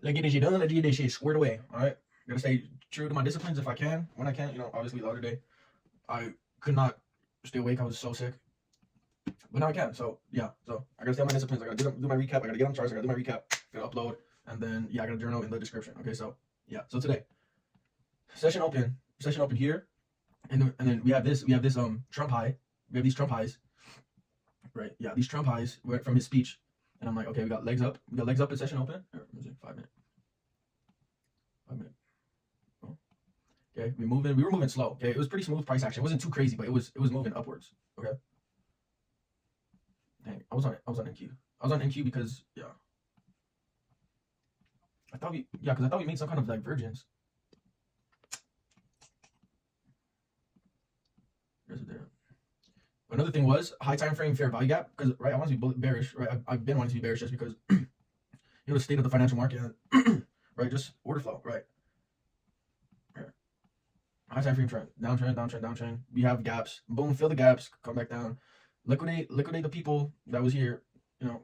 Let's get this shit done. Let's get this shit squared away. All right. Gotta stay true to my disciplines if I can. When I can, obviously the other day I could not stay awake. I was so sick. But now I can. So yeah. So I gotta stay on my disciplines. I gotta do my recap. I gotta get on charts. I gotta do my recap. I gotta upload, and then yeah, I gotta journal in the description. Okay. So yeah. So today, session open here, and then we have this Trump high. We have these Trump highs, right? Yeah, these Trump highs were from his speech, and I'm like, okay, we got legs up. We got legs up in session open. Let me see, 5 minutes. 5 minutes. Oh. Okay, we were moving slow. Okay, it was pretty smooth price action. It wasn't too crazy, but it was moving upwards. Okay. Dang, I was on NQ. I was on NQ because yeah. Because I thought we made some kind of divergence. There's there. Another thing was high time frame fair value gap, because right, I want to be bearish. Right, I've been wanting to be bearish just because the state of the financial market, right? Just order flow, right? High time frame trend, downtrend. We have gaps. Boom, fill the gaps, come back down. Liquidate the people that was here.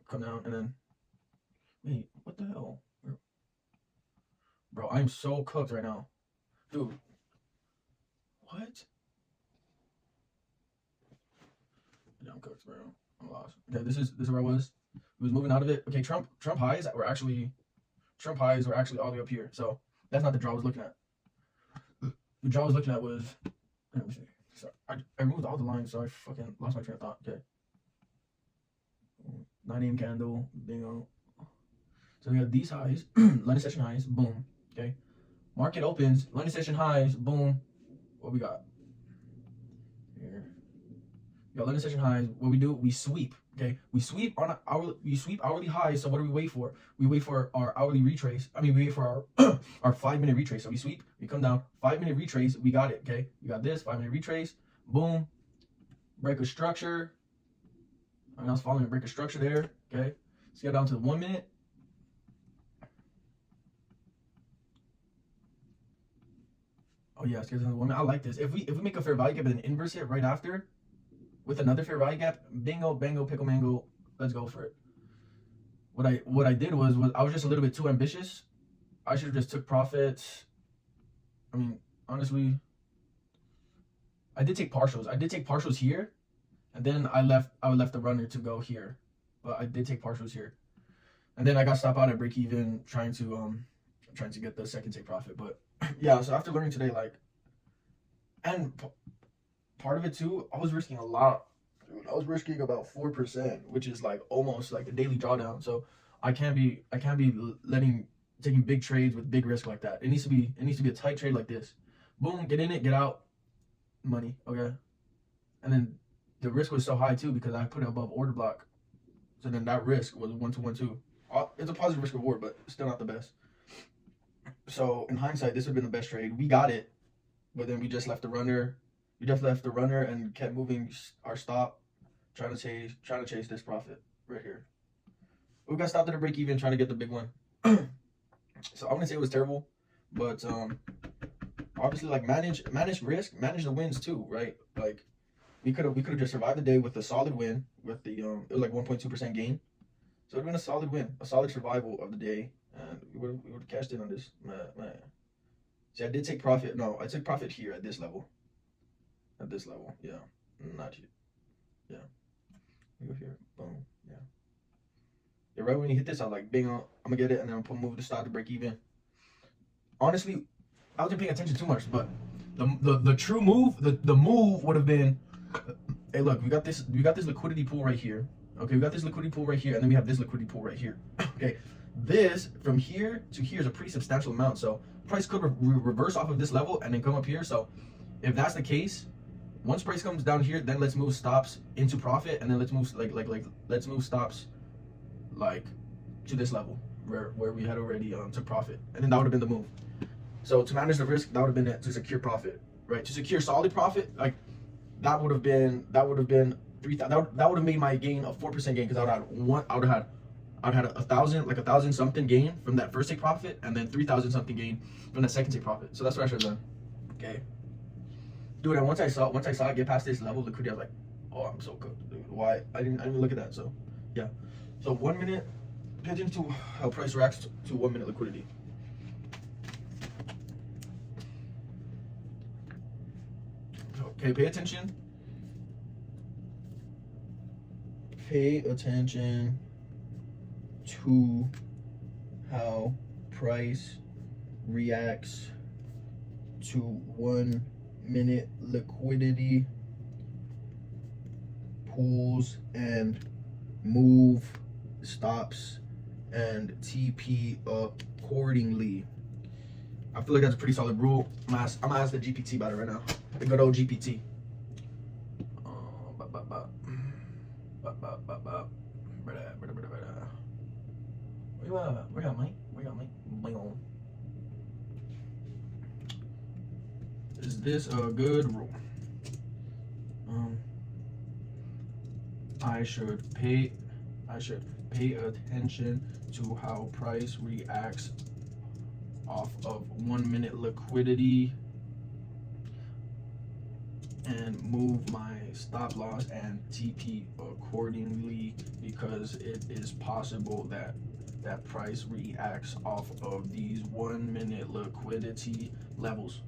Come down, and then wait, what the hell, bro? I'm so cooked right now, dude. What? Yeah, I'm cooked, bro. I'm lost. Okay, this is where I was. It was moving out of it. Okay, Trump highs were actually all the way up here. So that's not the draw I was looking at. The draw I was looking at was, let me see. So I removed all the lines, so I fucking lost my train of thought. Okay. 9 a.m. candle, bingo. So we have these highs, London session highs, boom. Okay. Market opens, London session highs, boom. What we got? Here. We got London session highs. What we do? We sweep. Okay. We sweep hourly highs. So what do we wait for? We wait for our hourly retrace. We wait for our our 5-minute retrace. So we sweep, we come down, 5-minute retrace, we got it. Okay. We got this 5-minute retrace, boom. Break a structure. I was following a break of structure there. Okay. Let's get down to the 1 minute. Oh yeah, let's get down to the 1 minute. I like this. If we make a fair value gap and then inverse hit right after with another fair value gap, bingo, bango, pickle mango, let's go for it. What I did was I was just a little bit too ambitious. I should have just took profits. Honestly, I did take partials here. And then I left the runner to go here, but I did take partials here, and then I got stopped out at break even trying to get the second take profit. But yeah, so after learning today, and part of it too, I was risking a lot. Dude, I was risking about 4%, which is almost like a daily drawdown. So I can't be taking big trades with big risk like that. It needs to be a tight trade like this. Boom, get in it, get out, money. Okay, and then the risk was so high too because I put it above order block. So then that risk was 1-2-1-2. It's a positive risk reward, but still not the best. So in hindsight, this would have been the best trade. We got it, but then we just left the runner. We just left the runner and kept moving our stop, trying to chase this profit right here. We got stopped at a break even, trying to get the big one. So I wouldn't say it was terrible, but obviously manage risk, manage the wins too, right? We could have just survived the day with a solid win with the it was 1.2% gain. So it would have been a solid win, a solid survival of the day, and we would have cashed in on this. Man. See, I did take profit. No, I took profit here at this level. At this level, yeah, not here. Yeah, we go here. Boom. Yeah. Yeah. Right when you hit this, I was like, bing, I'm gonna get it, and then I'm move the stop to break even. Honestly, I wasn't paying attention too much, but the true move, the move would have been. Hey, look, we got this liquidity pool right here. Okay, we got this liquidity pool right here, and then we have this liquidity pool right here. Okay, this from here to here is a pretty substantial amount. So price could reverse off of this level and then come up here. So if that's the case, once price comes down here, then let's move stops into profit, and then let's move let's move stops to this level where we had already took profit, and then that would have been the move. So to manage the risk, that would have been it, to secure profit, right? To secure solid profit, that would have been 3,000. That would have made my gain a 4% gain, because I would have had 1,000 something gain from that first take profit, and then 3,000 something gain from that second take profit. So that's what I should have done. Okay, dude. And once I saw it get past this level of liquidity, I was like, oh, I'm so cooked, dude. Why? I didn't even look at that. So yeah. So 1 minute, pay attention to how price reacts to 1 minute liquidity. Okay, pay attention. Pay attention to how price reacts to 1 minute liquidity pools and move stops and TP accordingly. I feel like that's a pretty solid rule. I'm gonna ask the GPT about it right now. The good old GPT. Where got Mike? Bling on. Is this a good rule? I should pay attention to how price reacts off of 1 minute liquidity and move my stop loss and TP accordingly, because it is possible that price reacts off of these 1 minute liquidity levels.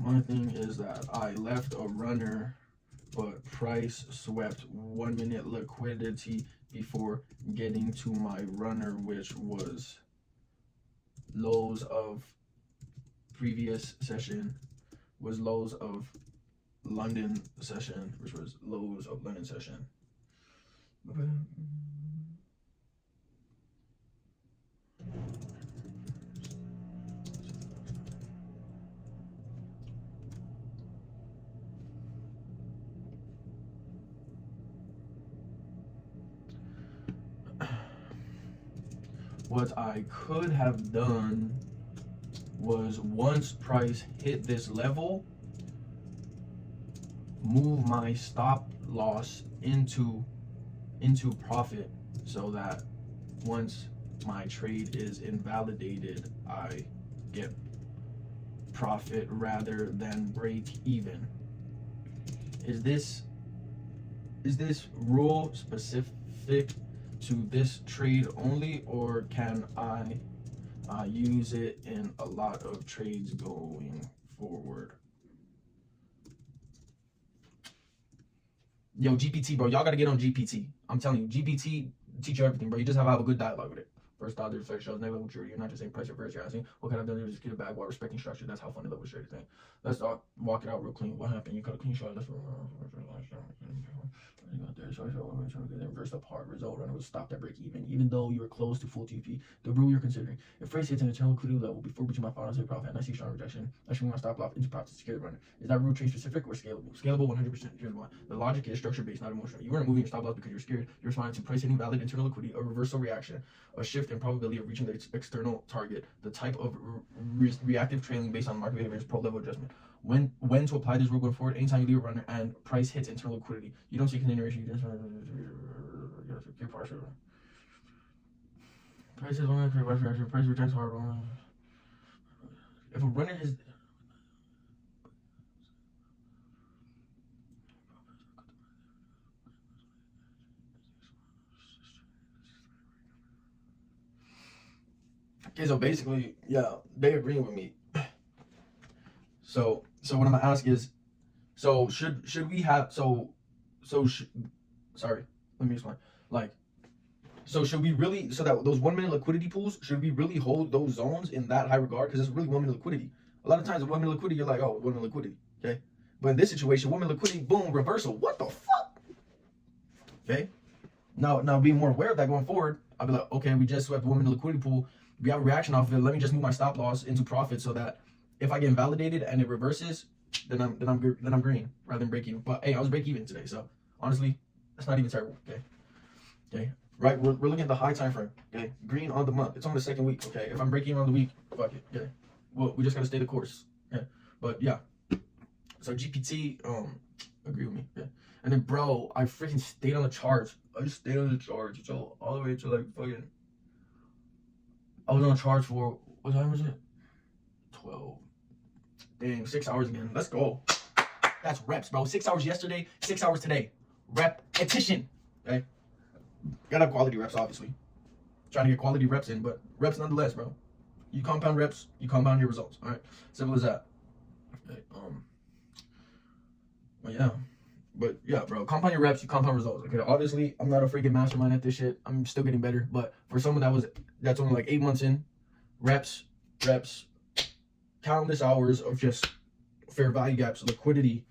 My thing is that I left a runner, but price swept 1 minute liquidity before getting to my runner, which was lows of previous session, was lows of London session, which was lows of London session. What I could have done was, once price hit this level, move my stop loss into profit, so that once my trade is invalidated, I get profit rather than break even. Is this rule specific to this trade only, or can I use it in a lot of trades going forward? Yo, GPT, bro, y'all gotta get on GPT. I'm telling you, GPT teach you everything, bro. You just have a good dialogue with it. First thought, the effect shows negative maturity. You're not just saying price reverse. You're asking, what kind of done to just get it back while respecting structure? That's how funny level straight thing. Let's walk it out real clean. What happened? You cut a clean shot. Let's reverse up hard result. Runner was stopped at break even though you were close to full TP. The rule you're considering: if price hits an internal liquidity level before reaching my final profit, and I see strong rejection, I should move my stop loss into profit to secure the runner. Is that rule trade specific or scalable? Scalable 100%. Here's why. The logic is structure based, not emotional. You weren't moving your stop loss because you're scared. You're responding to price hitting valid internal liquidity, a reversal reaction, a shift in probability of reaching the external target. The type of reactive trailing based on market behavior is pro level adjustment. When to apply this rule going forward: anytime you leave a runner and price hits internal liquidity, you don't see continuation. You just partial. Price is one reaction. Price rejects hard. If a runner has okay, so basically, yeah, they agree with me. So what I'm gonna ask is, so should we have sorry, let me explain. Like, so should we really, so that those 1 minute liquidity pools, should we really hold those zones in that high regard? Because it's really 1 minute liquidity. A lot of times, 1 minute liquidity, you're like, oh, 1 minute liquidity, okay? But in this situation, 1 minute liquidity, boom, reversal. What the fuck? Okay. Now being more aware of that going forward, I'll be like, okay, we just swept 1 minute liquidity pool. We have a reaction off of it. Let me just move my stop loss into profit, so that if I get invalidated and it reverses, then I'm green rather than break even. But hey, I was break even today, so Honestly, that's not even terrible. Okay. Okay. Right. We're looking at the high time frame. Okay. Green on the month. It's on the second week. Okay. If I'm breaking on the week, fuck it. Okay. Well, we just gotta stay the course. Okay. But yeah. So GPT, agree with me. Yeah. And then, bro, I freaking stayed on the charge. I just stayed on the charge, so all the way to like fucking. I was on the charge for what time was it? 12. Dang, 6 hours again. Let's go. That's reps, bro. 6 hours yesterday, 6 hours today. Repetition. Okay. Gotta have quality reps, obviously. Trying to get quality reps in, but reps nonetheless, bro. You compound reps, you compound your results. All right. Simple as that. Okay. But yeah. But yeah, bro, compound your reps, you compound results. Okay, obviously, I'm not a freaking mastermind at this shit. I'm still getting better. But for someone that's only like 8 months in, reps, countless hours of just fair value gaps, liquidity,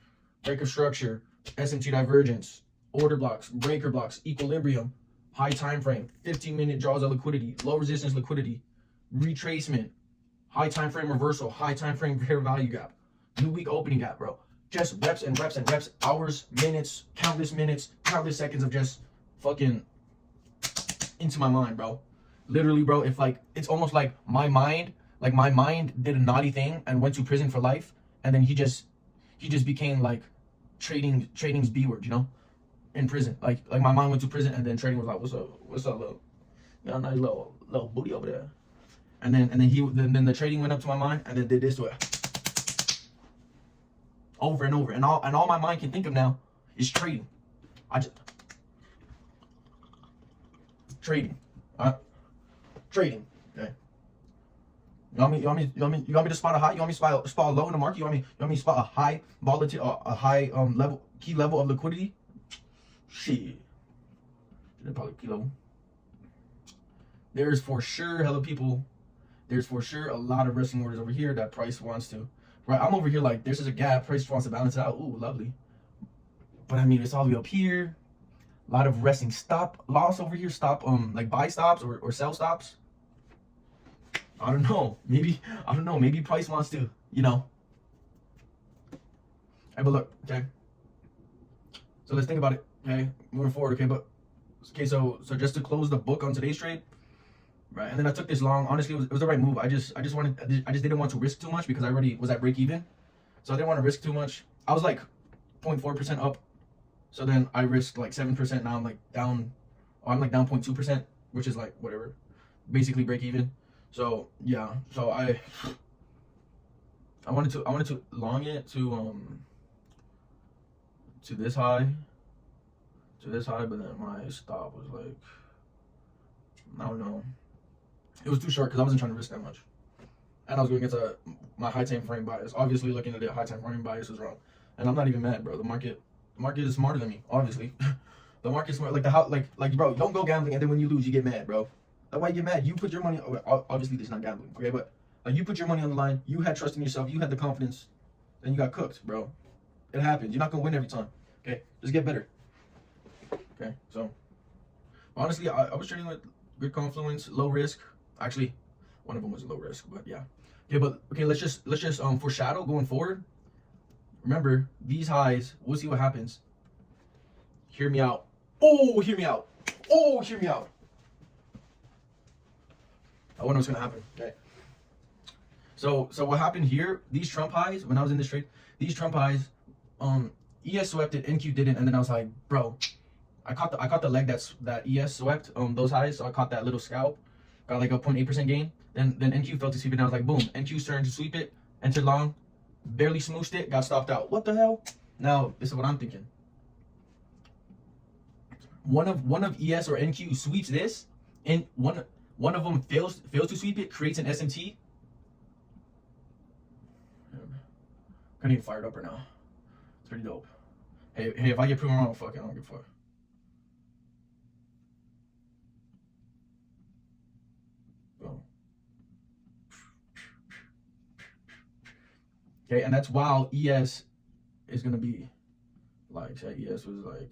break of structure, SMT divergence, order blocks, breaker blocks, equilibrium, high time frame, 15-minute draws of liquidity, low resistance liquidity, retracement, high time frame reversal, high time frame fair value gap, new week opening gap, bro. Just reps and reps and reps, hours, minutes, countless seconds of just fucking into my mind, bro. Literally, bro, if like, it's almost like my mind did a naughty thing and went to prison for life, and then he just became like trading's B word, you know, in prison. Like my mind went to prison, and then trading was like, what's up, little, you know, nice little booty over there. And then the trading went up to my mind, and then did this to it. Over and over, and all my mind can think of now is trading. Trading, trading. Okay. You want me to spot a high? You want me to spot a low in the market? You want me to spot a high volatility, a high key level of liquidity? Shit, probably key level. There's for sure hella people. There's for sure a lot of resting orders over here that price wants to. Right, I'm over here like this is a gap. Price wants to balance it out. Ooh, lovely. But I mean, it's all the way up here. A lot of resting stop loss over here. Stop, like buy stops or sell stops. I don't know. Maybe price wants to, you know. Hey, but look, okay. So let's think about it. Okay, moving forward. Okay, so just to close the book on today's trade. Right, and then I took this long. Honestly, it was the right move. I just didn't want to risk too much because I already was at break even, so I didn't want to risk too much. I was like 0.4% up, so then I risked like 7%. Now I'm like down. Oh, I'm like down 0.2%, which is like whatever, basically break even. So yeah, so I wanted to long it to this high, but then my stop was like, I don't know. It was too short because I wasn't trying to risk that much, and I was going against my high time frame bias. Obviously, looking at it, high time frame bias was wrong, and I'm not even mad, bro. The market is smarter than me. Obviously, the market's smart. Like bro, don't go gambling, and then when you lose, you get mad, bro. That's why you get mad. You put your money. Obviously, this is not gambling, okay? But like, you put your money on the line. You had trust in yourself. You had the confidence, then you got cooked, bro. It happens. You're not gonna win every time. Okay, just get better. Okay, so honestly, I was trading with good confluence, low risk. Actually, one of them was low risk, but yeah. Okay, let's just foreshadow going forward. Remember, these highs, we'll see what happens. Hear me out. Oh, hear me out. Oh, hear me out. I wonder what's gonna happen. Okay. So what happened here? These Trump highs, when I was in this trade, these Trump highs, ES swept it, NQ didn't, and then I was like, bro, I caught the leg that ES swept those highs, so I caught that little scalp. Got like a 0.8% gain. Then NQ felt to sweep it, and I was like, boom. NQ's turn to sweep it, entered long, barely smooshed it, got stopped out. What the hell? Now this is what I'm thinking. One of ES or NQ sweeps this, and one of them fails to sweep it, creates an SMT. I'm getting fired up right now. It's pretty dope. Hey, if I get proven wrong, fuck it, I don't give a fuck. Okay, and that's while ES is gonna be like, say ES was like,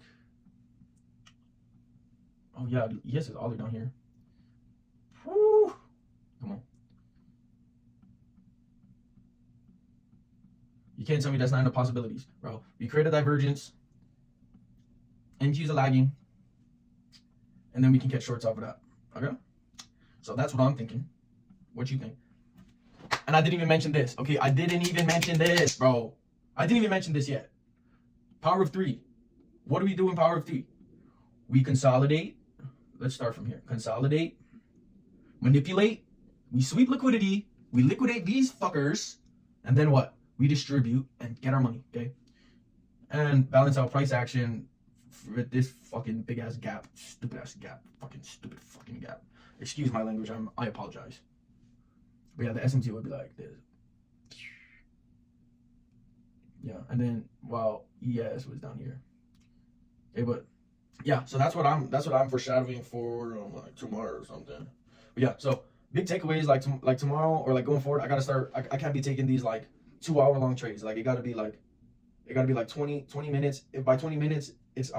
oh yeah, ES is all the way down here. Woo! Come on. You can't tell me that's not in the possibilities, bro. We create a divergence. NQs are lagging, and then we can catch shorts off of that. Okay, so that's what I'm thinking. What you think? And I didn't even mention this. Okay, I didn't even mention this, bro. I didn't even mention this yet. Power of three. What do we do in power of three? We consolidate. Let's start from here. Consolidate, manipulate, we sweep liquidity, we liquidate these fuckers, and then what? We distribute and get our money, okay? And balance out price action with this fucking big ass gap, stupid ass gap, fucking stupid fucking gap. Excuse my language, I apologize. But yeah, the SMT would be like this. Yeah, and then while ES was down here. Okay, but yeah, so that's what I'm foreshadowing for like tomorrow or something. But yeah, so big takeaways like tomorrow or like going forward, I gotta start. I can't be taking these like 2 hour long trades. Like it gotta be like 20 minutes. If by 20 minutes it's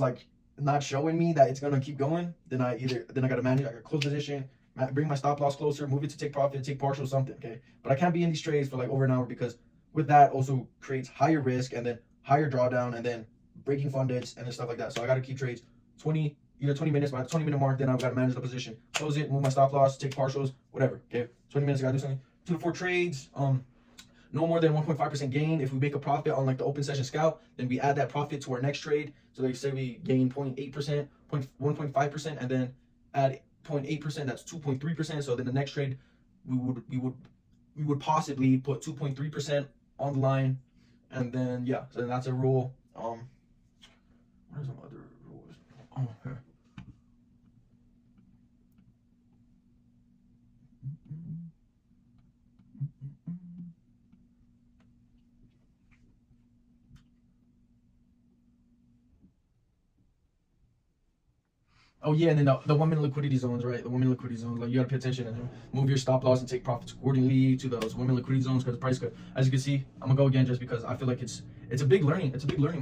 like not showing me that it's gonna keep going, then I gotta manage. I gotta close position, bring my stop loss closer, move it to take profit, take partial, something. Okay, but I can't be in these trades for like over an hour because with that also creates higher risk and then higher drawdown and then breaking fundeds and stuff like that. So I got to keep trades 20 minutes. By the 20-minute mark, then I've got to manage the position, close it, move my stop loss, take partials, whatever. Okay, 20 minutes, I got to do something. 2 to 4 trades. No more than 1.5% gain. If we make a profit on like the open session scout, then we add that profit to our next trade. So they say we gain 0.8%, 1.5%, and then add 0.8%. That's 2.3%. So then the next trade, we would possibly put 2.3% on the line, and then yeah. So then that's a rule. What are some other rules? Oh, here. Oh yeah, and then the 1 minute liquidity zones, right? The 1 minute liquidity zones, like you gotta pay attention and move your stop loss and take profits accordingly to those 1 minute liquidity zones because the price could, as you can see, I'm gonna go again just because I feel like it's a big learning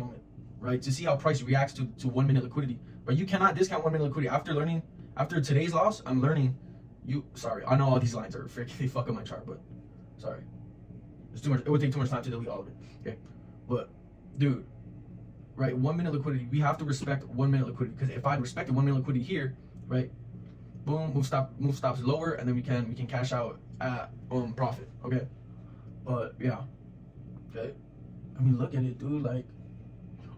moment, right? To see how price reacts to 1 minute liquidity. But you cannot discount 1 minute liquidity. After today's loss, I'm learning. Sorry, I know all these lines are freaking, they fuck up my chart, but sorry, it's too much. It would take too much time to delete all of it. Okay, but dude. Right, 1 minute liquidity. We have to respect 1 minute liquidity because if I respected 1 minute liquidity here, right, boom, move stops lower, and then we can cash out at profit. Okay, but yeah, okay. I mean, look at it, dude. Like,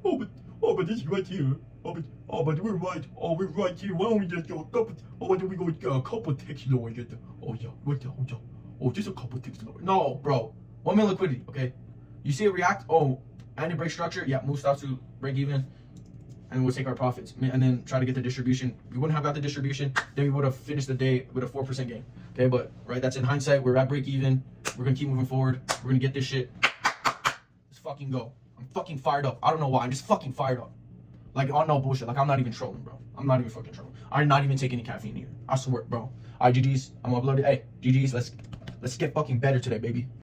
but this right here. But we're right. We're right here. Why don't we just go a couple? Why don't we go a couple ticks lower? Get the yeah, right there. Just a couple ticks lower. No, bro. 1 minute liquidity. Okay, you see it react. And it break structure, yeah, move stops to break even, and we'll take our profits, and then try to get the distribution. We wouldn't have got the distribution, then we would have finished the day with a 4% gain. Okay, but right, that's in hindsight. We're at break even. We're gonna keep moving forward. We're gonna get this shit. Let's fucking go. I'm fucking fired up. I don't know why. I'm just fucking fired up. Like on no bullshit. Like I'm not even trolling, bro. I'm not even fucking trolling. I'm not even taking any caffeine here. I swear, bro. Alright, GGs. I'm uploaded. Hey, GGs. Let's get fucking better today, baby.